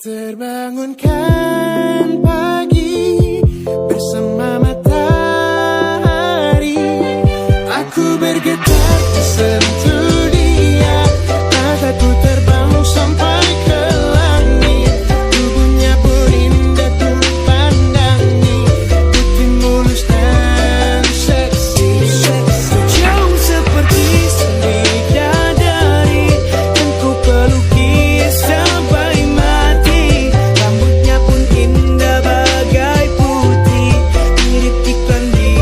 Terbangunkan pagi bersama matahari, aku bergetar tersentuh dia, mataku terbang sampai ke langit, tubuhnya pun indah tuh pandangi, putih mulus dan seksi, jauh seperti sendi dari yang ku peluki sampai mati, rambutnya pun indah bagai putih, mirip iklan di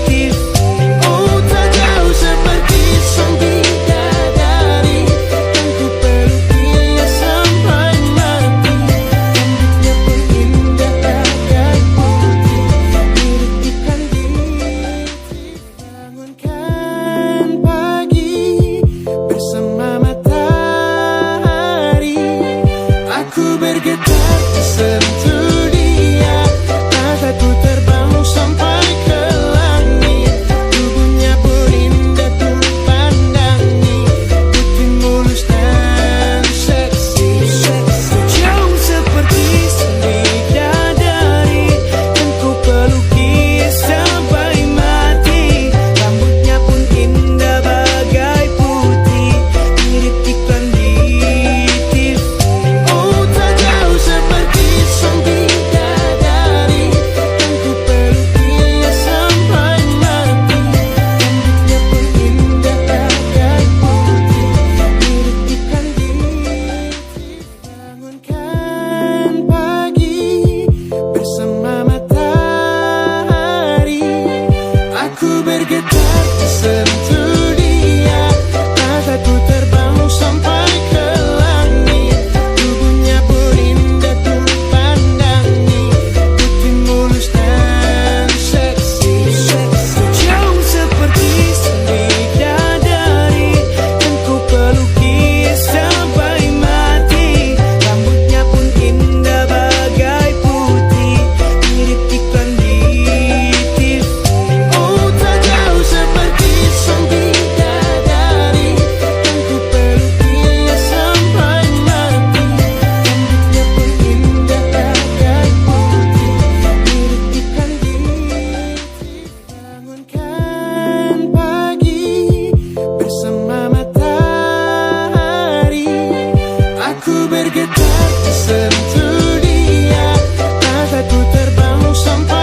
TV. Oh, tak jauh seperti sang bidadari yang ku pelukinya sampai mati, rambutnya pun indah bagai putih, mirip iklan di TV. Bangunkan pagi bersama matahari, aku bergetar tersentuh dia, mataku terbang sampai ke langit, tubuhnya pun indah tuh pandangi, putih mulus dan seksi, jauh seperti sendi dari yang ku peluki sampai mati, rambutnya pun indah bagai putih, mirip iklan di TV. Oh, tak jauh seperti sang bidadari yang ku pelukinya sampai mati, rambutnya pun indah bagai putih, mirip iklan di TV. Bangunkan pagi bersama matahari, aku bergetar tersentuh dia, mataku terbang sampai ke langit, tubuhnya pun indah tuh pandangi, putih mulus dan seksi, jauh seperti sendi dari yang ku peluki sampai mati, rambutnya pun indah bagai putih, mirip iklan di TV. Oh, tak jauh seperti sang bidadari yang ku pelukinya sampai mati, rambutnya pun indah bagai putih, mirip iklan di TV. Bangunkan pagi bersama matahari, aku bergetar tersentuh dia, mataku terbang sampai